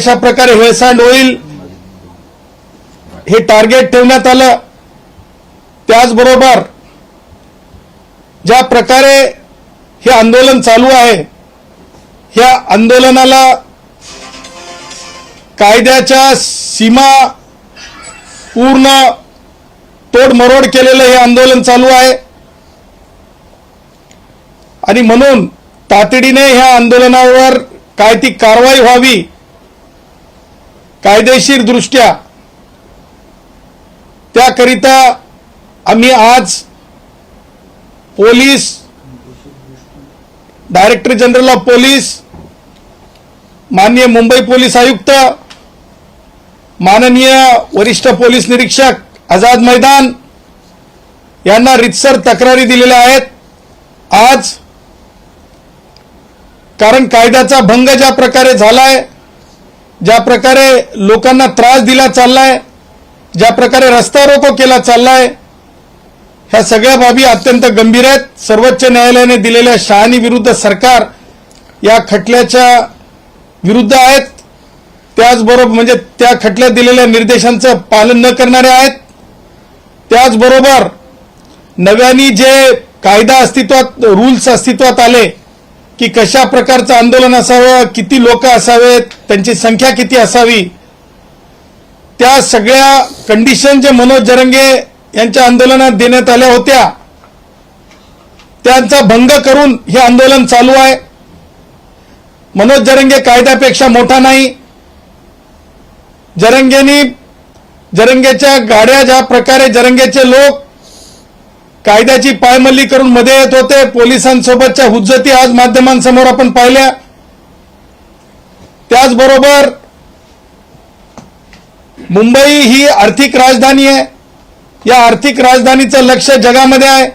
कशा प्रकारे हेळसांड होईल हे टार्गेट ठेवण्यात आलं। त्याचबरोबर ज्या प्रकारे हे आंदोलन चालू आहे, ह्या आंदोलनाला कायद्याच्या सीमा पूर्ण तोडमरोड केलेलं हे आंदोलन चालू आहे आणि म्हणून तातडीने ह्या आंदोलनावर काय ती कारवाई व्हावी कायदेशीर दृष्ट्या, त्याकरिता आम्ही आज police director general of police, माननीय मुंबई पोलीस आयुक्त, माननीय वरिष्ठ पोलीस निरीक्षक आझाद मैदान यांना रितसर तक्रारी दिलेल्या आहेत आज। कारण कायद्याचा भंग ज्या प्रकारे झालाय, ज्या प्रकारे लोकांना त्रास दिला चाललाय, ज्या प्रकारे रस्ता रोको केला चाललाय, ह्या सगळ्या बाबी अत्यंत गंभीर आहेत। सर्वोच्च न्यायालयाने दिलेल्या शहाणी विरुद्ध सरकार या खटल्याच्या विरुद्ध आहेत, त्याचबरोबर म्हणजे त्या खटल्यात दिलेल्या निर्देशांचं पालन न करणारे आहेत। त्याचबरोबर नव्याने जे कायदा अस्तित्वात, रूल्स अस्तित्वात आले की कशा प्रकारचं आंदोलन असावं, किती लोक असावेत, त्यांची संख्या किती असावी, त्या सगळ्या कंडिशन जे मनोज जरंगे यांच्या आंदोलनात देण्यात आल्या होत्या त्यांचा भंग करून हे आंदोलन चालू आहे। मनोज जरंगे कायद्यापेक्षा मोठा नाही। जरंगेच्या गाड्या ज्या प्रकारे जरंगेचे लोक कायद्याची पायमल्ली करून मध्ये येत होते, पोलिसांसोबतच्या हुज्जती आज माध्यमांसमोर आपण पाहिल्या। त्याचबरोबर मुंबई ही आर्थिक राजधानी आहे, या आर्थिक राजधानीचं लक्ष जगामध्ये आहे।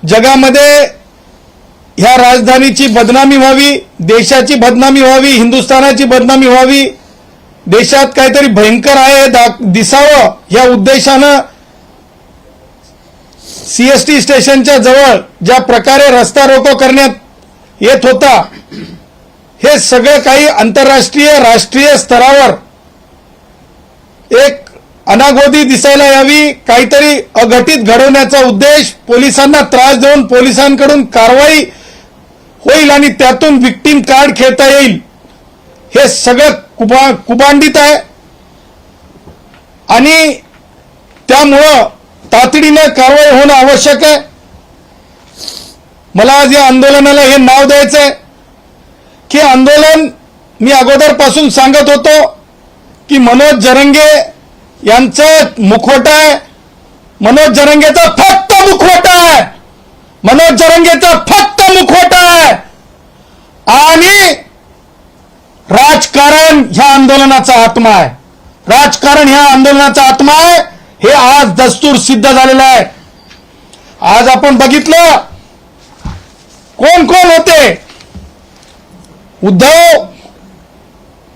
जगामध्ये ह्या राजधानीची बदनामी व्हावी, देशाची बदनामी व्हावी, हिंदुस्थानाची बदनामी व्हावी, देशात काहीतरी भयंकर आहे दिसावं या उद्देशानं सीएसटी स्टेशनच्या जवळ ज्या प्रकारे रस्ता रोको करण्यात येत होता, हे सगळं काही आंतरराष्ट्रीय राष्ट्रीय स्तरावर एक अनागोदी दिसायला यावी, काहीतरी अघटित घडवण्याचा उद्देश, पोलिसांना त्रास देऊन पोलिसांकडून कारवाई होईल आणि त्यातून विक्टिम कार्ड खेळता येईल, हे सगळं कुबांडित आहे। आणि त्यामुळं तातडीने कारवाई होणं आवश्यक आहे। मला आज या आंदोलनाला हे नाव द्यायचंय की आंदोलन, मी अगोदरपासून सांगत होतो की मनोज जरंगे यांचं मुखवटा आहे, मनोज जरंगेचा फक्त मुखवटा आहे, मनोज जरंगेचा फक्त मुखवटा आहे आणि राजकारण ह्या आंदोलनाचा आत्मा आहे, राजकारण ह्या आंदोलनाचा आत्मा आहे, हे आज दस्तूर सिद्ध झालेलं आहे। आज आपण बघितलं कोण कोण होते। उद्धव,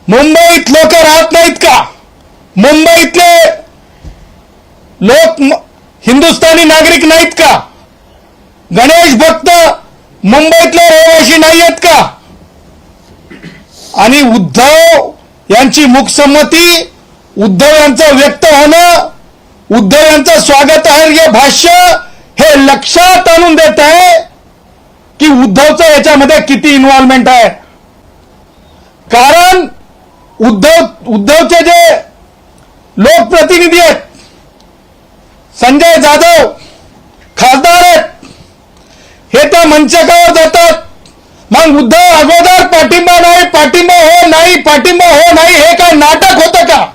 मुंबईत लोक राहत नाहीत का? मुंबईतले लोक हिंदुस्थानी नागरिक नाहीत का? गणेश भक्त मुंबईतले रहिवासी नाही आहेत का? आणि उद्धव यांची मूकसंमती, उद्धव यांचं व्यक्त होणं, उद्धव यांचं स्वागतार्ह भाष्य हे लक्षात आणून देत आहे की उद्धवचं याच्यामध्ये किती इन्व्हॉल्वमेंट आहे। कारण उद्धवचे जे लोकप्रतिनिधी आहेत, संजय जाधव खासदार आहेत, हे त्या मंचकावर जातात, मग उद्धव अगोदर पाठिंबा नाही, पाठिंबा हो नाही, पाठिंबा हो नाही, हे काय नाटक होतं का?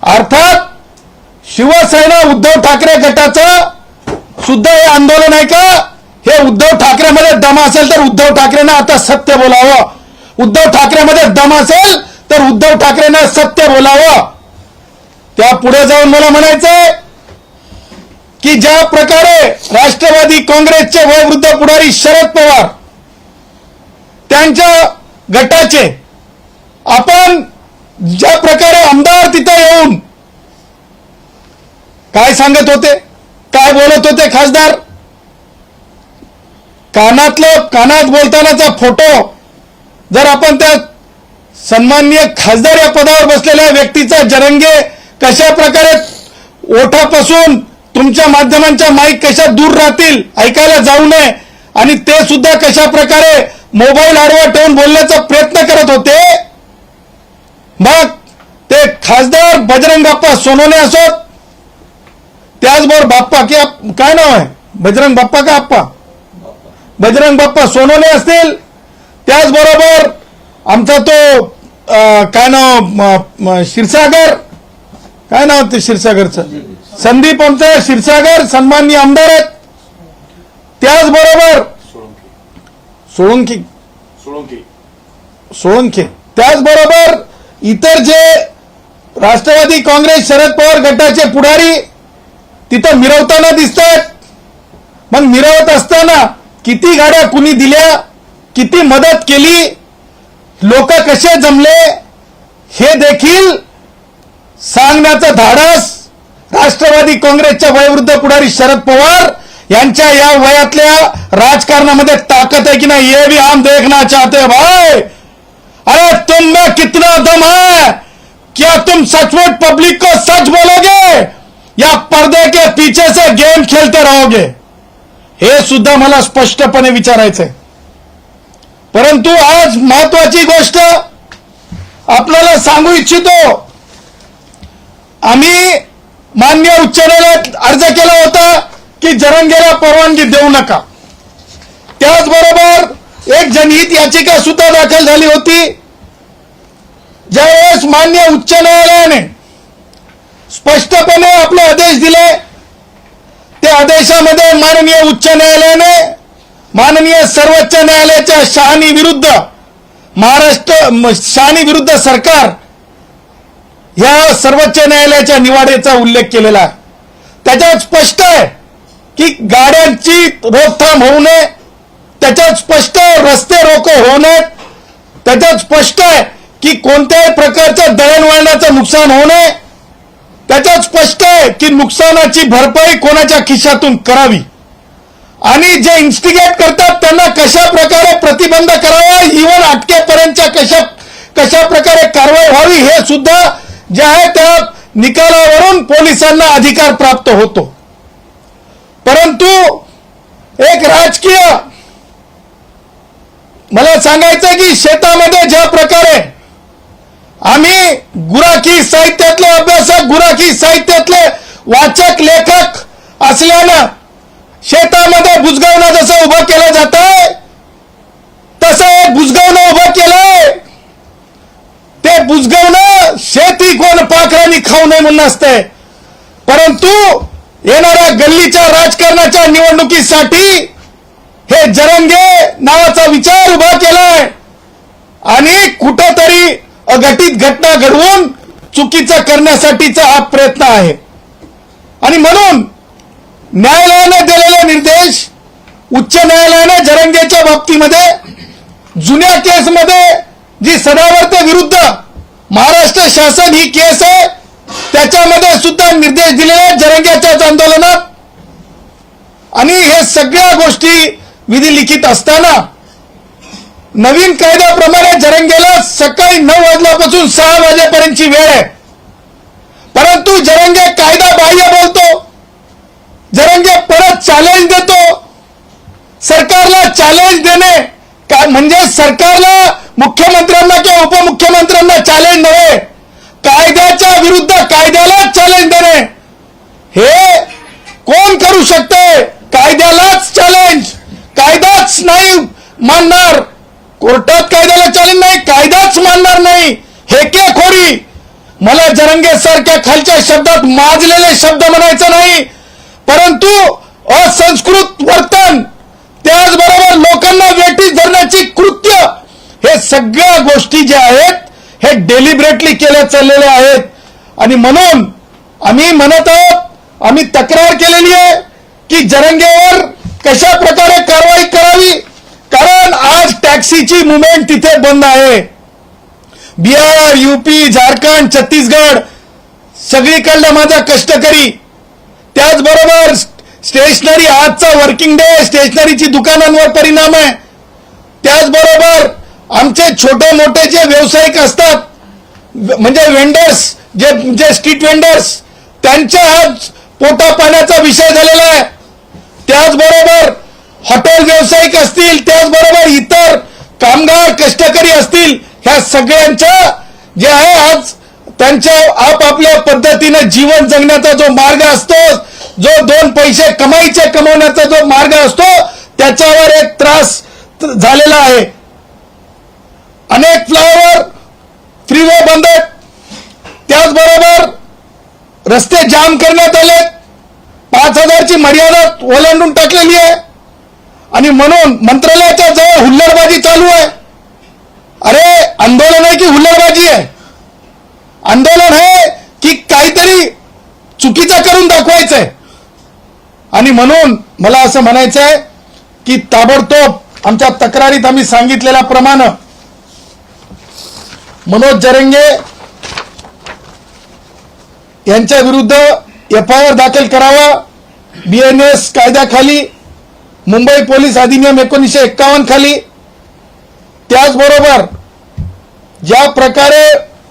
अर्थात शिवसेना उद्धव ठाकरे गटाचं सुद्धा हे आंदोलन आहे का? हे उद्धव ठाकरेमध्ये दम असेल तर उद्धव ठाकरेंना आता सत्य बोलावं, उद्धव ठाकरेमध्ये दम असेल तर उद्धव ठाकरेंना सत्य बोलावं। त्या पुढे जाऊन मला म्हणायचंय की ज्या प्रकारे राष्ट्रवादी काँग्रेसचे वयोवृद्ध पुढारी शरद पवार त्यांच्या गटाचे आपण ज्या प्रकारे आमदार तिथे येऊन काय सांगत होते, काय बोलत होते खासदार, कानात बोलतानाचा फोटो जर आपण त्या सन्माननीय खासदार या पदावर बसलेल्या व्यक्तीचा जरंगे कशा प्रकारे ओठापासून तुमच्या माध्यमांच्या माईक कशा दूर राहतील, ऐकायला जाऊ नये, आणि ते सुद्धा कशा प्रकारे मोबाईल आडवा ठेवून बोलण्याचा प्रयत्न करत होते. मग ते खासदार बजरंग बाप्पा सोनवणे असोत, त्याचबरोबर बाप्पा काय नाव आहे, बजरंग बाप्पा का आप्पा, बजरंग बाप्पा सोनवणे असतील, त्याचबरोबर आमचा तो काय नाव क्षीरसागर, काय नाव ते क्षीरसागरचं, संदीप आमचा क्षीरसागर सन्माननीय आमदार आहेत, त्याचबरोबर सोळंके, त्याचबरोबर इतर जे राष्ट्रवादी काँग्रेस शरद पवार गटाचे पुढारी तिथं मिरवताना दिसतात. मग मिरवत असताना किती गाड्या कुणी दिल्या, किती मदत केली, लोक कसे जमले, हे देखील सांगण्याचं धाडस राष्ट्रवादी काँग्रेसच्या वयोवृद्ध पुढारी शरद पवार यांच्या या वयातल्या राजकारणामध्ये ताकद है कि नहीं, ये भी हम देखना चाहते हैं भाई. अरे तुम में कितना दम है, क्या तुम सचमुच पब्लिक को सच बोलोगे या पर्दे के पीछे से गेम खेलते रहोगे, हे सुद्धा मला स्पष्टपणे विचारायचंय. परंतु आज महत्वाची गोष्ट आपल्याला सांगू इच्छितो, आम्ही माननीय उच्च न्यायालयात अर्ज केला होता की जरंगेला परवानगी देऊ नका. त्याचबरोबर एक जनहित याचिका सुद्धा दाखल झाली होती. ज्यावेळेस माननीय उच्च न्यायालयाने स्पष्टपणे आपले आदेश दिले, त्या आदेशामध्ये माननीय उच्च न्यायालयाने माननीय सर्वोच्च न्यायालयाच्या शहानी विरुद्ध शहानी विरुद्ध सरकार या सर्वोच्च न्यायालयाच्या निवाड्याचा उल्लेख केलेला आहे. त्याच्यात स्पष्ट आहे की गाड्यांची रोकथाम होऊ नये, त्याच्यात स्पष्ट रस्ते रोको होऊ नये, त्याच्यात स्पष्ट आहे की कोणत्याही प्रकारच्या दळणवळणाचं नुकसान होऊ नये, त्याच्यात स्पष्ट आहे की नुकसानाची भरपाई कोणाच्या खिशातून करावी, आणि जे इन्स्टिगेट करतात त्यांना कशा प्रकारे प्रतिबंध करावा, इव्हन अटकेपर्यंतच्या कशा प्रकारे कारवाई व्हावी, हे सुद्धा जे आहे त्या निकालावरून पोलिसांना अधिकार प्राप्त होतो. परंतु एक राजकीय मला सांगायचं की शेतामध्ये ज्या प्रकारे आम्ही गुराखी साहित्यातले अभ्यासक, गुराखी साहित्यातले वाचक, लेखक असल्यानं शेतामध्ये बुजगावणं जसं उभं केलं जात आहे तसं एक बुजगावणं उभं केलंय. ते बुजगावणं शेती कोण पाखरांनी खाऊ नये म्हणून असतंय. परंतु येणाऱ्या गल्लीच्या राजकारणाच्या निवडणुकीसाठी हे जरंगे नावाचा विचार उभा केलाय आणि कुठंतरी अघटित घटना घडवून चुकीचं करण्यासाठीचा हा प्रयत्न आहे. आणि म्हणून न्यायालयाने दिलेले निर्देश, उच्च न्यायालयाने जरंगेच्या बाबतीमध्ये जुन्या केसमध्ये जी सदावर्ते विरुद्ध महाराष्ट्र शासन ही केस आहे त्याच्यामध्ये सुद्धा निर्देश दिलेले जरंग्याच्याच आंदोलनात. आणि हे सगळ्या गोष्टी विधी लिखित असताना नवीन कायद्याप्रमाणे जरंगेला सकाळी 9 वाजल्यापासून 6 वाजेपर्यंतची वेळ आहे. परंतु जरंगे कायदा बाह्य बोलतो, जरंगे परत चॅलेंज देतो. सरकारला चॅलेंज देणे काय म्हणजे सरकारला, मुख्यमंत्र्यांना किंवा उपमुख्यमंत्र्यांना चॅलेंज नव्हे, कायद्याच्या विरुद्ध कायद्याला चॅलेंज देणे हे कोण करू शकते? कायद्यालाच चॅलेंज, कायदाच नाही मानणार, कोर्टात कायद्याला चॅलेंज नाही, कायदाच मानणार नाही, हेकेखोरी. मला जरंगे सारख्या खालच्या शब्दात माजलेले शब्द म्हणायचं नाही, परंतु असंस्कृत वर्तन, त्याचबरोबर लोकांना वेठीस धरण्याची कृत्य, हे सगळ्या गोष्टी ज्या आहेत हे डेलिब्रेटली केल्या चाललेल्या आहेत. आणि म्हणून आम्ही म्हणत आहोत, आम्ही तक्रार केलेली आहे की जरंगेवर कशा प्रकारे कारवाई करावी, कारण आज टॅक्सीची मुवमेंट तिथे बंद आहे. बिहार, यूपी, झारखंड, छत्तीसगड सगळीकडला माझा कष्टकरी, त्याचबरोबर स्टेशनरी, आजचा वर्किंग डे, स्टेशनरीची दुकानांवर परिणाम आहे. त्याचबरोबर आमचे छोटे मोठे जे व्यावसायिक असतात, म्हणजे वेंडर्स, जे स्ट्रीट वेंडर्स, त्यांच्या आज पोटा पाण्याचा विषय झालेला आहे. त्याचबरोबर हॉटेल व्यावसायिक असतील, त्याचबरोबर इतर कामगार कष्टकरी असतील, ह्या सगळ्यांच्या जे आहे आज त्यांच्या आपापल्या पद्धतीने जीवन जगण्याचा जो मार्ग असतो, जो दोन पैसे कमवण्याचा जो मार्ग असतो, त्याच्यावर एक त्रास झालेला आहे. अनेक फ्लायओव्हर फ्रीवे बंद आहेत. त्याचबरोबर रस्ते जाम करण्यात आले. 5,000ची मर्यादा ओलांडून टाकलेली आहे आणि म्हणून मंत्रालयाच्या जवळ हुल्लडबाजी चालू आहे. अरे आंदोलन आहे की हुल्लडबाजी आहे? आंदोलन आहे की काहीतरी चुकीचं करून दाखवायचं आहे. आणि म्हणून मला असं म्हणायचं आहे की ताबडतोब आमच्या तक्रारीत आम्ही सांगितलेल्याप्रमाणे मनोज जरंगे यांच्या विरुद्ध FIR दाखल करावा. BNS कायद्याखाली, मुंबई पोलीस अधिनियम 1951 खाली. त्याचबरोबर ज्या प्रकारे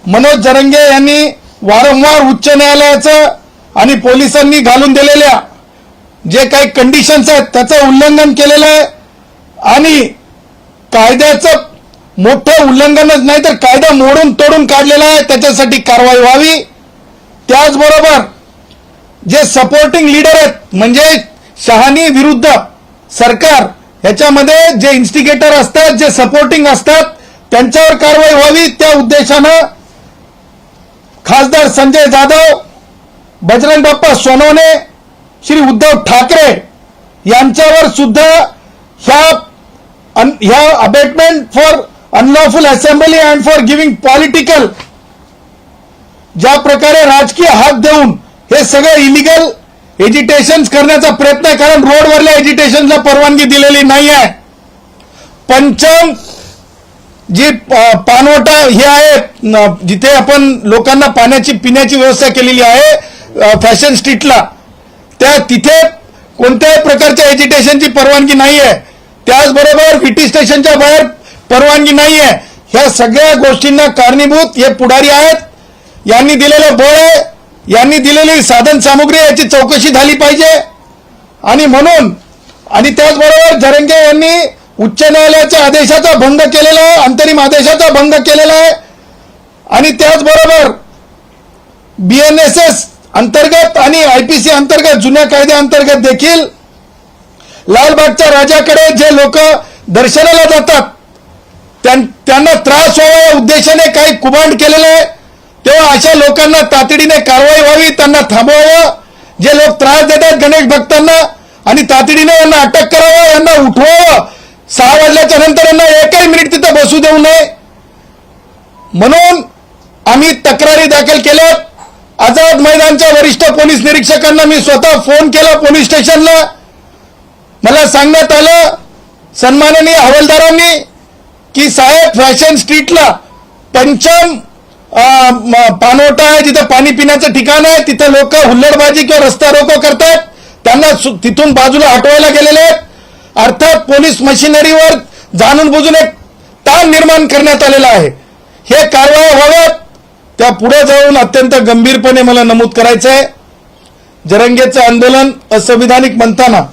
मनोज जरंगे यांनी वारंवार उच्च न्यायालयाचं आणि पोलिसांनी घालून दिलेल्या जे काही कंडिशन्स आहेत त्याचं उल्लंघन केलेलं आहे आणि कायद्याचं मोठं उल्लंघनच नाही तर कायदा मोडून तोडून काढलेला आहे, त्याच्यासाठी कारवाई व्हावी. त्याचबरोबर जे सपोर्टिंग लीडर आहेत, म्हणजे शहानी विरुद्ध सरकार, ह्याच्यामध्ये जे इन्स्टिगेटर असतात, जे सपोर्टिंग असतात, त्यांच्यावर कारवाई व्हावी. त्या उद्देशानं खासदार संजय जाधव, बजरंग बाप्पा सोनवणे, श्री उद्धव ठाकरे यांच्यावर सुद्धा ह्या abetment for unlawful assembly and for giving political, ज्या प्रकारे राजकीय हात देऊन हे सगळं इलिगल एजिटेशन्स करण्याचा प्रयत्न, कारण रोडवरल्या एजिटेशनला परवानगी दिलेली नाही आहे. पंचम जी पानवटा हे आहे, जिथे आपण लोकांना पाण्याची पिण्याची व्यवस्था केलेली आहे फॅशन स्ट्रीटला, त्या तिथे कोणत्याही प्रकारच्या एजिटेशनची परवानगी नाही आहे. त्याचबरोबर VT स्टेशनच्या बाहेर परवानगी नाही आहे. ह्या सगळ्या गोष्टींना कारणीभूत हे पुढारी आहेत. यांनी दिलेलं बळ, यांनी दिलेली साधन सामुग्री, याची चौकशी झाली पाहिजे. आणि म्हणून आणि त्याचबरोबर जरंगे यांनी उच्च न्यायालयाच्या आदेशाचा भंग केलेला आहे, अंतरिम आदेशाचा भंग केलेला आहे. आणि त्याचबरोबर BNSS अंतर्गत आणि IPC अंतर्गत, जुन्या कायद्याअंतर्गत देखील लालबागच्या राजाकडे जे लोक दर्शनाला जातात त्यांना त्रास व्हावा या उद्देशाने काही कुभांड केलेलं आहे. तेव्हा अशा लोकांना तातडीने कारवाई व्हावी, त्यांना थांबवावं. जे लोक त्रास देतात गणेश भक्तांना, आणि तातडीने यांना अटक करावं, यांना उठवावं. 6 वाजल्याच्या नंतर यांना एकही मिनिट तिथं बसू देऊ नये. म्हणून आम्ही तक्रारी दाखल केल्या. आझाद मैदानच्या वरिष्ठ पोलीस निरीक्षकांना मी स्वतः फोन केला पोलीस स्टेशनला. मला सांगण्यात आलं सन्माननीय हवालदारांनी की साहेब, फॅशन स्ट्रीटला पंचम पानवटा आहे, जिथं पाणी पिण्याचं ठिकाण आहे, तिथं लोक हुल्लडबाजी किंवा रस्ता रोको करतात, त्यांना तिथून बाजूला हटवायला गेलेले आहेत. अर्थात पोलीस मशिनरीवर जाणून बुजून एक ताण निर्माण करण्यात आलेला आहे. हे कारवाई व्हाव्यात. त्या पुढे जाऊन अत्यंत गंभीरपणे मला नमूद करायचं आहे, जरंगेचं आंदोलन असंविधानिक म्हणताना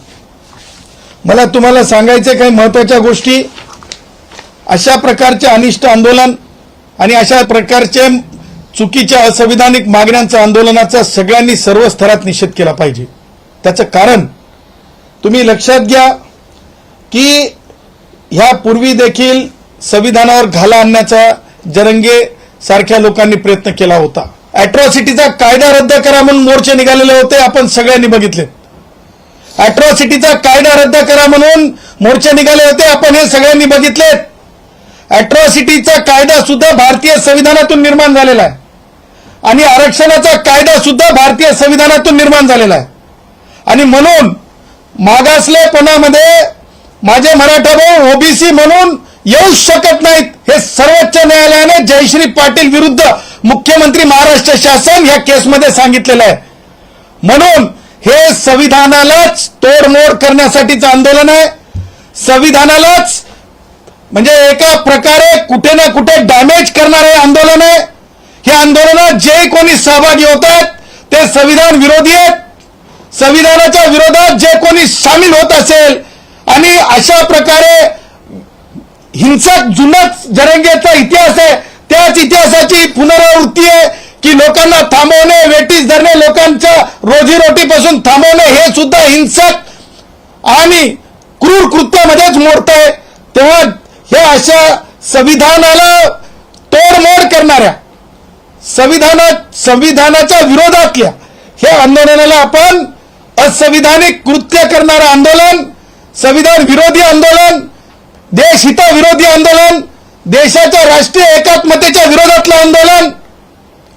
मला तुम्हाला सांगायचे काही महत्वाच्या गोष्टी. अशा प्रकारचे अनिष्ट आंदोलन आणि अशा प्रकारचे चुकीच्या असंविधानिक मागण्यांच्या आंदोलनाचा सगळ्यांनी सर्व स्तरात निषेध केला पाहिजे. त्याचं कारण तुम्ही लक्षात घ्या की ह्यापूर्वी देखील संविधानावर घाला आणण्याचा जरंगे सारख्या लोकांनी प्रयत्न केला होता. अॅट्रॉसिटीचा कायदा रद्द करा म्हणून मोर्चे निघालेले होते, आपण सगळ्यांनी बघितले. अॅट्रॉसिटीचा कायदा रद्द करा म्हणून मोर्चे निघाले होते, आपण हे सगळ्यांनी बघितले. अॅट्रॉसिटीचा कायदा सुद्धा भारतीय संविधानातून निर्माण झालेला आहे आणि आरक्षणाचा कायदा सुद्धा भारतीय संविधानातून निर्माण झालेला आहे. आणि म्हणून मागासलेपणामध्ये माझे मराठा भाऊ OBC म्हणून येऊ शकत नाहीत, हे सर्वोच्च न्यायालयाने जयश्री पाटील विरुद्ध मुख्यमंत्री महाराष्ट्र शासन या केसमध्ये सांगितलेलं आहे. म्हणून हे संविधानालाच तोडमोड करण्यासाठीचं आंदोलन आहे. संविधानालाच म्हणजे एका प्रकारे कुठे ना कुठे डॅमेज करणारे आंदोलन आहे. हे आंदोलनात जे कोणी सहभागी होत आहेत ते संविधान विरोधी आहेत. संविधानाच्या विरोधात जे कोणी सामील होत असेल आणि अशा प्रकारे हिंसक जुनाच जरंगेचा इतिहास आहे, त्याच इतिहासाची पुनरावृत्ती आहे की लोकांना थांबवणे, वेठीस धरणे, लोकांच्या रोजीरोटीपासून थांबवणे हे सुद्धा हिंसक आणि क्रूर कृत्यामध्येच मोडतंय. तेव्हा हे अशा संविधानाला तोडमोड करणाऱ्या, संविधानाच्या विरोधातल्या हे आंदोलनाला आपण असंविधानिक कृत्य करणारं आंदोलन, संविधान विरोधी आंदोलन, देशहिताविरोधी आंदोलन, देशाच्या राष्ट्रीय एकात्मतेच्या विरोधातलं आंदोलन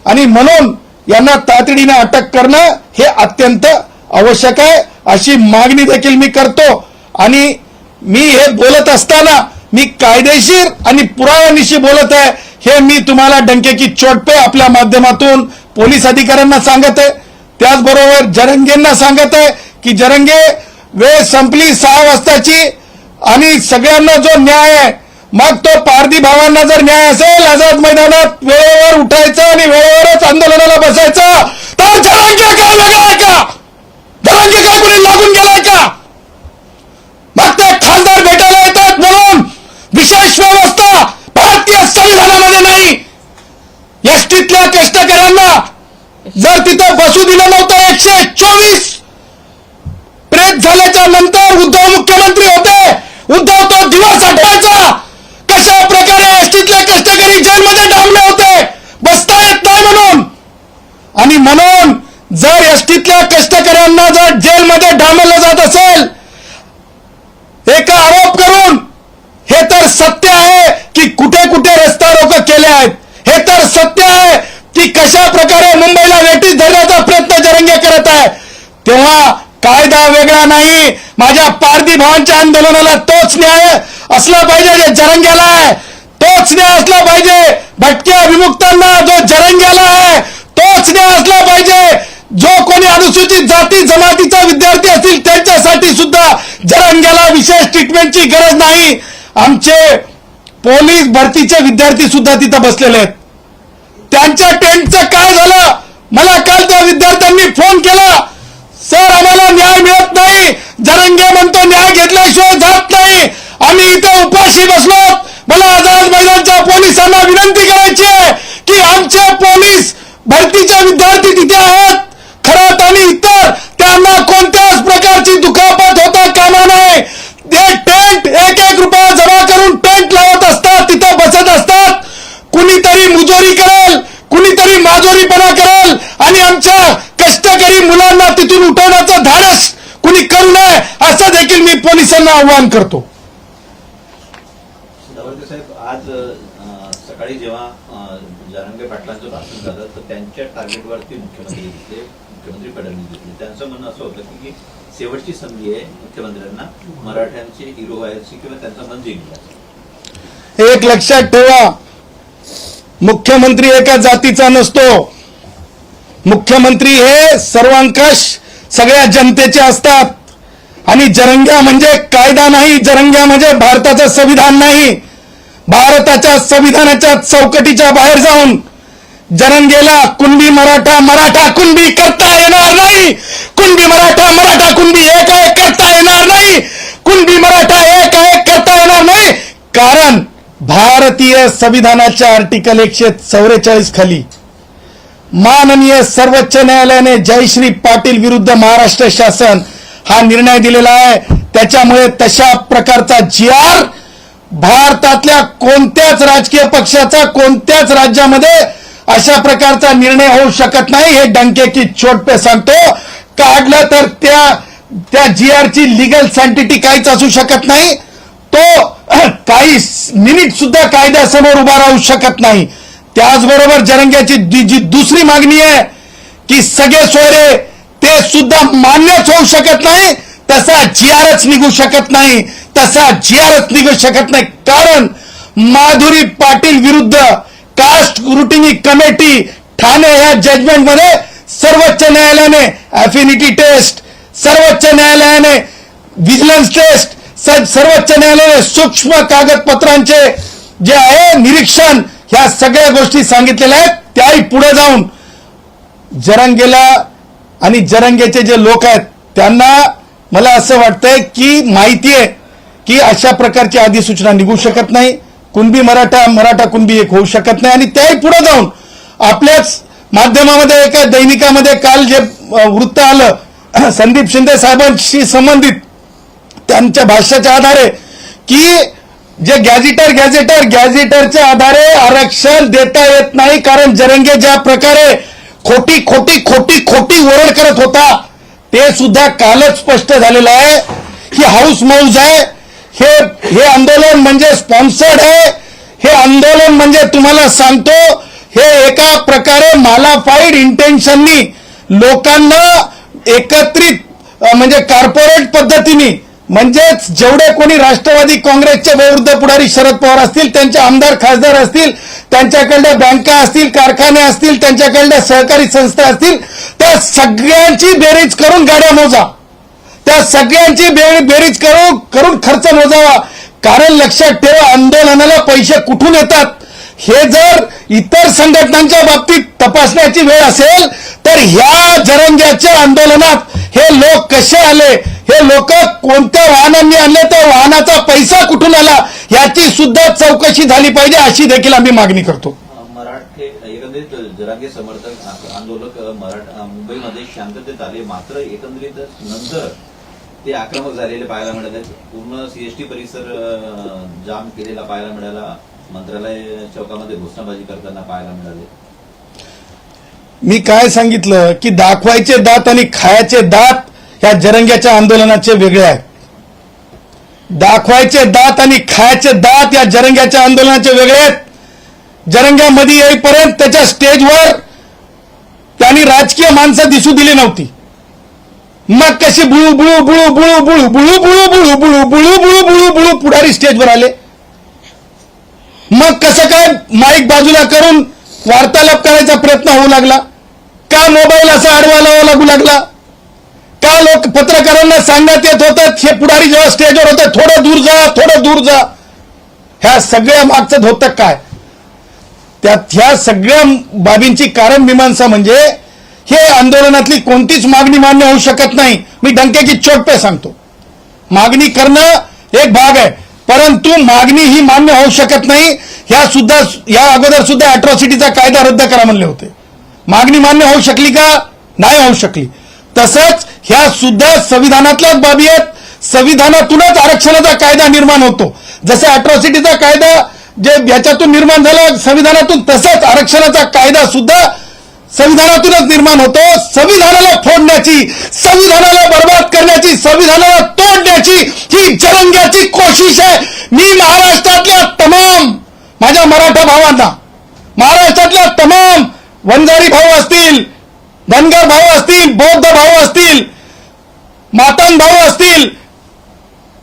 आणि म्हणून यांना तातडीने अटक करणं हे अत्यंत आवश्यक आहे अशी मागणी देखील मी करतो. आणि मी हे बोलत असताना मी कायदेशीर आणि पुराव्यानिशी बोलत आहे हे मी तुम्हाला डंकेकी चोट पे आपल्या माध्यमातून पोलीस अधिकाऱ्यांना सांगत आहे. त्याचबरोबर जरंगेंना सांगत आहे की जरंगे वेळ संपली 6 वाजताची आणि सगळ्यांना जो न्याय आहे, मग तो पारधी भावांना जर न्याय असेल आझाद मैदानात वेळेवर उठायचं आणि वेळेवरच आंदोलनाला बसायचं, तर जरंगे काय वेगळा आहे का? जरंगे काय कुणी लागून गेलाय का? मग ते खासदार भेटायला येतात म्हणून विशेष व्यवस्था भारतीय संविधानामध्ये नाही. एसटीतल्या कष्टकऱ्यांना जर तिथं बसू दिलं नव्हतं, 124 प्रेत झाल्याच्या नंतर उद्धव मुख्यमंत्री होते, उद्धव तो दिवस आठवायचा कशा प्रकारे एसटीतले कष्टकरी जेलमध्ये डांबले होते बसता येत नाही म्हणून. आणि म्हणून जर एसटीतल्या कष्टकऱ्यांना जर जेलमध्ये डांबलं जात असेल एका आरोप करून, हे तर सत्य आहे की कुठे कुठे रस्ता रोको केले आहेत, हे तर सत्य आहे की कशा प्रकारे मुंबईला वेठीस धरण्याचा प्रयत्न जरंगे करत आहे. तेव्हा कायदा वेगळा नाही, माझ्या पारधी भावांच्या आंदोलनाला तोच न्याय असला पाहिजे जे जरंग्याला आहे, तोच न्याय असला पाहिजे. भटक्या विमुक्तांना जो जरंग्याला आहे तोच न्याय असला पाहिजे. जो कोणी अनुसूचित जाती जमातीचा विद्यार्थी असतील त्यांच्यासाठी सुद्धा जरंग्याला विशेष ट्रीटमेंटची गरज नाही. आमचे पोलीस भरतीचे विद्यार्थी सुद्धा तिथं बसलेले आहेत. त्यांच्या टेंटचं काय झालं? मला काल त्या विद्यार्थ्यांनी फोन केला, सर आम्हाला न्याय मिळत नाही, जरंगे म्हणतो न्याय घेतल्याशिवाय जात नाही, आम्ही इथे उपाशी बसलो. मला आझाद मैदानच्या पोलिसांना विनंती करायची आहे की आमचे पोलीस भरतीचे विद्यार्थी तिथे आहेत खरात आणि इतर, त्यांना कोणत्याच प्रकारची दुखापत होता कामा नये. ते टेंट 1-1 रुपया जमा करून टेंट लावत असतात, तिथं बसत असतात. कुणीतरी मुजोरी करेल, कुणीतरी माजोरीपणा करेल आणि आमच्या कष्टकरी मुलांना तिथून उठवण्याचं धाडस कुणी करू नये असं देखील मी पोलिसांना आवाहन करतो. साहेब, आज सकाळी जेव्हा जरांगे पाटलांचं भाषण झालं तर त्यांच्या टार्गेटवरती मुख्यमंत्री फडणवीस दिसले. त्यांचं म्हणणं असं होतं की शेवटची संधी आहे मुख्यमंत्र्यांना मराठ्यांचे हिरो व्हायची किंवा त्यांचं मन जिंकण्याचं. एक लक्षात ठेवा, मुख्यमंत्री एका जातीचा नसतो. मुख्यमंत्री हे सर्वांकष सगळ्या जनतेचे असतात. आणि जरंग्या म्हणजे कायदा नाही, जरंग्या म्हणजे भारताचं संविधान नाही. भारताच्या संविधानाच्या चौकटीच्या बाहेर जाऊन जरंगेला कुणबी मराठा कुणबी करता येणार नाही. कुणबी मराठा कुणबी एक करता येणार नाही. कुणबी मराठा एक करता येणार नाही. कारण भारतीय संविधानाच्या आर्टिकल 144 खाली माननीय सर्वोच्च न्यायालयाने जयश्री पाटील विरुद्ध महाराष्ट्र शासन हा निर्णय दिलेला आहे. त्याच्यामुळे तशा प्रकारचा GR भारतातल्या कोणत्याच राजकीय पक्षाचा कोणत्याच राज्यामध्ये अशा प्रकारचा निर्णय होऊ शकत नाही. हे डंके की चोट पे सांगतो. काढलं तर त्या GR ची लिगल सँटिटी काहीच असू शकत नाही. तो काही मिनिट सुद्धा कायद्यासमोर उभा राहू शकत नाही. त्याचबरोबर जरंग्याची जी दुसरी मागणी आहे की सगळे सोयरे ते सुद्धा मान्यच होऊ शकत नाही. तसा GRच निघू शकत नाही. कारण माधुरी पाटील विरुद्ध कास्ट स्क्रुटिनी कमिटी ठाणे या जजमेंटमध्ये सर्वोच्च न्यायालयाने अफिनिटी टेस्ट, सर्वोच्च न्यायालयाने विजिलन्स टेस्ट, सर्वोच्च न्यायालयाने सूक्ष्म कागदपत्रांचे जे आहे निरीक्षण, ह्या सगळ्या गोष्टी सांगितलेल्या आहेत. त्याही पुढे जाऊन जरंगेला आणि जरंगेचे जे लोक आहेत त्यांना मला असं वाटतंय की माहिती आहे की अशा प्रकारची अधिसूचना निघू शकत नाही, कुणबी मराठा कुणबी एक होऊ शकत नाही. आणि त्याही पुढे जाऊन आपल्याच माध्यमामध्ये एका दैनिकामध्ये काल जे वृत्त आलं संदीप शिंदे साहेबांशी संबंधित त्यांच्या भाष्याच्या आधारे की जे गॅझेटरच्या आधारे आरक्षण देता येत नाही, कारण जरंगे ज्या प्रकारे खोटी वरड करत होता ते सुद्धा कालच स्पष्ट झालेलं आहे. ही हाऊस मौज आहे. हे आंदोलन म्हणजे स्पॉन्सर्ड आहे. हे आंदोलन म्हणजे तुम्हाला सांगतो हे एका प्रकारे मालाफाईड इंटेन्शननी लोकांना एकत्रित म्हणजे कॉर्पोरेट पद्धतीने, म्हणजेच जेवढे कोणी राष्ट्रवादी काँग्रेसचे विरुद्ध पुढारी शरद पवार असतील, त्यांचे आमदार खासदार असतील, त्यांच्याकडे बँका असतील, कारखाने असतील, त्यांच्याकडे सहकारी संस्था असतील, त्या सगळ्यांची बेरीज करून गाड्या मोजा, त्या सगळ्यांची बेरीज करून खर्च मोजावा. कारण लक्षात ठेवा आंदोलनाला पैसे कुठून येतात हे जर इतर संघटनांच्या बाबतीत तपासण्याची वेळ असेल तर ह्या जरंग्याच्या आंदोलनात हे लोक कसे आले, हे लोक कोणत्या वाहनांनी आणले, त्या वाहनाचा पैसा कुठून आला याची सुद्धा चौकशी झाली पाहिजे, अशी देखील आम्ही मागणी करतो. मराठे एकंदरीत जरांगे समर्थक आंदोलक मुंबईमध्ये शांततेत आले, मात्र एकंदरीत नंतर ते आक्रमक झालेले पाहायला मिळाले. पूर्ण सीएसटी परिसर जाम केलेला पाहायला मिळाला, मंत्रालय चौकामध्ये घोषणाबाजी करताना पाहायला मिळाले. मी काय सांगितलं की दाखवायचे दात आणि खायचे दात ह्या जरंग्याच्या आंदोलनाचे वेगळे आहेत. दाखवायचे दात आणि खायचे दात या जरंग्याच्या आंदोलनाचे वेगळे आहेत. जरंग्यामध्ये येईपर्यंत त्याच्या स्टेजवर त्यांनी राजकीय माणसं दिसू दिली नव्हती. मग कशी बुळू बुळू बुळू बुळू बुळू बुळू बुळू बुळू बुळू बुळू बुळू बुळू बुळू पुढारी स्टेजवर आले. मग कसं काय माईक बाजूला करून वार्तालाप करायचा प्रयत्न होऊ लागला, का मोबाईल असा आडवा लावा लागू लागला, का लोक पत्रकारांना सांगण्यात येत होतं हे पुढारी जेव्हा स्टेजवर होते थोडं दूर जा. ह्या सगळ्या मागचं होतं काय, त्यात ह्या सगळ्या बाबींची कारण मीमांसा म्हणजे हे आंदोलनातली कोणतीच मागणी मान्य होऊ शकत नाही. मी डंके की चोट पे सांगतो, मागणी करणं एक भाग आहे, परंतु मागणी ही मान्य होऊ शकत नाही. या अगोदर सुद्धा अॅट्रॉसिटीचा कायदा रद्द करा म्हणले होते. मागणी मान्य होऊ शकली का? नाही होऊ शकली. तसंच ह्या सुद्धा संविधानातल्याच बाबी आहेत. संविधानातूनच आरक्षणाचा कायदा निर्माण होतो. जसं अॅट्रॉसिटीचा कायदा जे याच्यातून निर्माण झाला संविधानातून, तसंच आरक्षणाचा कायदा सुद्धा संविधानातूनच निर्माण होतो. संविधानाला फोडण्याची, संविधानाला बर्बाद करण्याची, संविधानाला तोडण्याची ही जरंग्याची कोशिश आहे. मी महाराष्ट्रातल्या तमाम माझ्या मराठा भावांना, महाराष्ट्रातल्या तमाम वंजारी भाऊ असतील, धनगर भाऊ असतील, बौद्ध भाऊ असतील, मातंग भाऊ असतील,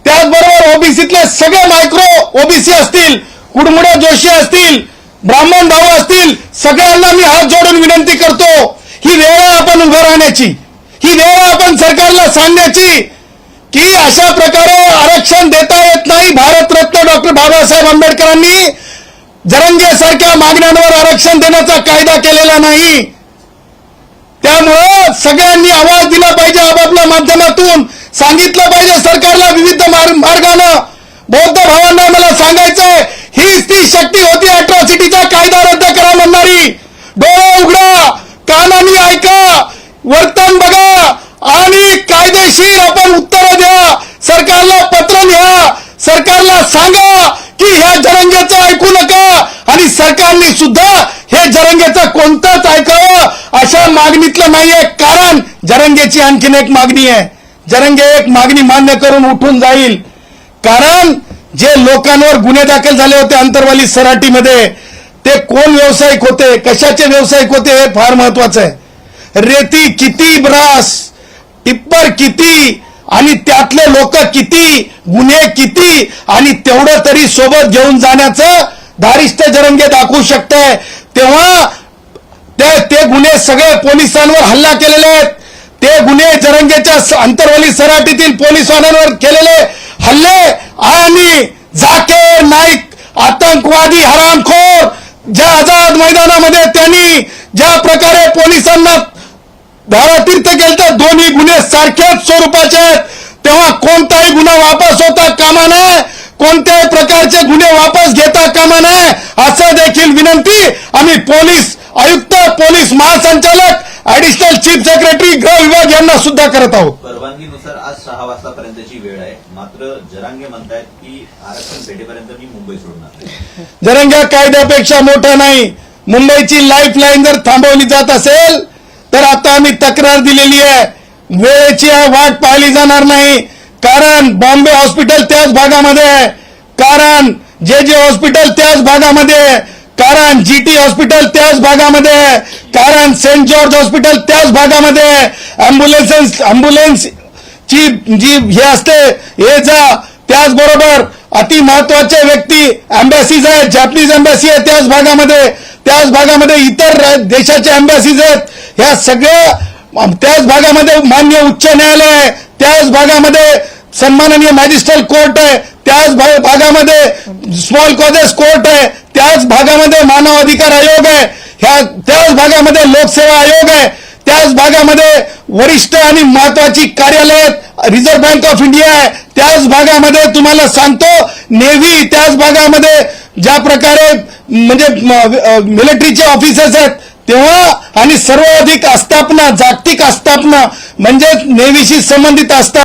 त्याचबरोबर ओबीसीतले सगळे मायक्रो ओबीसी असतील, कुडमुडे जोशी असतील, ब्राह्मण भाऊ असतील, सगळ्यांना मी हात जोडून विनंती करतो, ही वेळ आपण उभं राहण्याची, ही वेळ आपण सरकारला सांगण्याची की अशा प्रकारे आरक्षण देता येत नाही. भारतरत्न डॉक्टर बाबासाहेब आंबेडकरांनी जरंगेसारख्या मागण्यांवर आरक्षण देण्याचा कायदा केलेला नाही. त्यामुळं सगळ्यांनी आवाज दिला पाहिजे, आपापल्या माध्यमातून सांगितलं पाहिजे सरकारला विविध मार्गानं. बौद्ध भावांना मला सांगायचंय, हीच ती शक्ती होती अॅट्रॉसिटीचा कायदा रद्द करा म्हणणारी. डोळे उघडा, कानांनी ऐका, वर्तन बघा आणि कायदेशीर आपण उत्तरं द्या. सरकारला पत्र लिहा, सरकारला सांगा की ह्या जरंगेचं ऐकू नका आणि सरकारने सुद्धा हे जरंगेचं कोणतंच ऐकावं अशा मागणीतलं नाहीये. कारण जरंगेची आणखीन एक मागणी आहे. जरंगे एक मागणी मान्य करून उठून जाईल. कारण जे लोकांवर गुन्हे दाखल झाले होते अंतरवाली सराटीमध्ये, ते कोण व्यावसायिक होते, कशाचे व्यावसायिक होते हे फार महत्वाचं आहे. रेती किती, ब्रास टिप्पर किती आणि त्यातले लोक किती, गुन्हे किती, आणि तेवढं तरी सोबत घेऊन जाण्याचं धारिष्ट जरंगे दाखवू शकतंय. तेव्हा ते गुन्हे सगळे पोलिसांवर हल्ला केलेले आहेत. ते गुन्हे जरंगेच्या अंतरवाली सराटीतील पोलिसांवर केलेले हल्ले आणि झाकीर नाईक आतंकवादी हरामखोर ज्या आझाद मैदानामध्ये त्यांनी ज्या प्रकारे पोलिसांना धारातीर्थ केलं तर दोन्ही गुन्हे सारख्याच स्वरूपाचे आहेत, तेव्हा कोणताही गुन्हा वापस होता कामा नये, कोणत्याही प्रकारचे गुन्हे वापस घेता कामा नये, असं देखील विनंती आम्ही पोलीस आयुक्त, पोलीस महासंचालक, ऍडिशनल चीफ सेक्रेटरी, गृह विभाग यांना सुद्धा करत आहोत. परवानगीनुसार आज 6 वाजतापर्यंतची वेळ आहे, मात्र जरांगे म्हणतायत की आरक्षण भेटेपर्यंत मी मुंबई सोडणार नाही. जरंग्या कायद्यापेक्षा मोठा नाही. मुंबईची लाईफलाईन जर थांबवली जात असेल तर आता आम्ही तक्रार दिलेली आहे, वेळेची वाट पाहिली जाणार नाही. कारण बॉम्बे हॉस्पिटल त्याच भागामध्ये आहे, कारण जे हॉस्पिटल त्याच भागामध्ये आहे, कारण जीटी हॉस्पिटल त्याच भागामध्ये आहे, कारण सेंट जॉर्ज हॉस्पिटल त्याच भागामध्ये आहे. अँब्युलन्स ची जी हे असते हे जा, त्याचबरोबर अति महत्वाचे व्यक्ती एम्बॅसीज आहेत, जॅपनीज एम्बॅसी आहे त्याच भागामध्ये इतर देशाचे एम्बॅसीज आहेत, ह्या सगळ्या त्याच भागामध्ये मान्य उच्च न्यायालय आहे, त्याच भागामध्ये सन्माननीय मॅजिस्ट्रेट कोर्ट आहे, त्याच भागामध्ये स्मॉल कॉजेस कोर्ट आहे, त्याच भागामध्ये मानव अधिकार आयोग आहे, त्याच भागामध्ये लोकसेवा आयोग आहे, त्याच भागामध्ये वरिष्ठ आणि महत्वाची कार्यालय रिझर्व्ह बँक ऑफ इंडिया आहे, त्याच भागामध्ये तुम्हाला सांगतो नेव्ही, त्याच भागामध्ये ज्या प्रकारे म्हणजे मिलिटरीचे ऑफिसर्स आहेत तेव्हा, आणि सर्वाधिक आस्थापना, जागतिक आस्थापना म्हणजे नेव्हीशी संबंधित आस्थापना